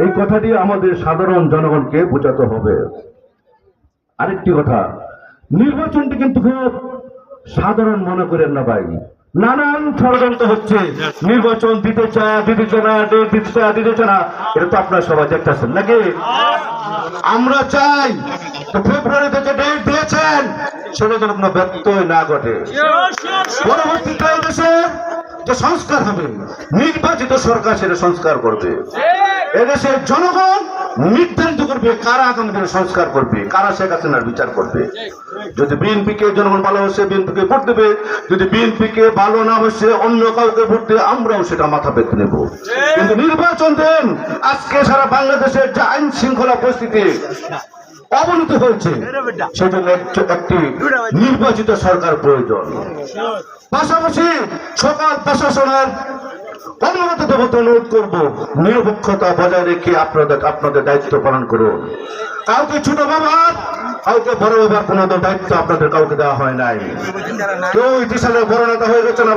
এই কথাটি আমাদের সাধারণ জনগণকে বোঝাতে হবে। আরেকটি কথা, নির্বাচনটি কিন্তু খুব সাধারণ মনে করেন না ভাই, নানান ষড়যন্ত্র হচ্ছে। নির্বাচন দিতেছে না, ডেট দিতেছে না, এটা তো আপনারা সবাই দেখতেছেন নাকি? আমরা চাই তো ফেব্রুয়ারিতে যে ডেট দিয়েছেন সেটা যেন কোনো ব্যত্যয় না ঘটে। পরবর্তীতে দেশে যে সংস্কার হবে, নির্বাচিত সরকার সেটা সংস্কার করবে। এদেশের জনগণ নির্ধারিত করবে কারা আগামী দিনে সংস্কার করবে, কারা শেখ হাসিনার বিচার করবে। যদি বিএনপিকে জনগণ ভালোবাসে বিএনপিকে ভোট দেবে, যদি বিএনপিকে ভালো না বসে অন্য কাউকে ভোট দেবে, আমরাও সেটা মাথা পেতে নেব। কিন্তু নির্বাচন দেন, আজকে সারা বাংলাদেশের যে আইন শৃঙ্খলা পরিস্থিতি অবনতি হয়েছে, সেজন্য একটি নির্বাচিত সরকার প্রয়োজন। পাশাপাশি সকল প্রশাসনের কর্মকর্তা দেবতা অনুরোধ করবো, নিরপেক্ষতা বজায় রেখে আপনাদের দায়িত্ব পালন করুন। কাউকে ছোট বাবার, কাউকে বড় বাবার কোনো দায়িত্ব আপনাদের কাউকে দেওয়া হয় নাই। কেউ ইতিহাসে বড় নেতা হয়ে গেছে না।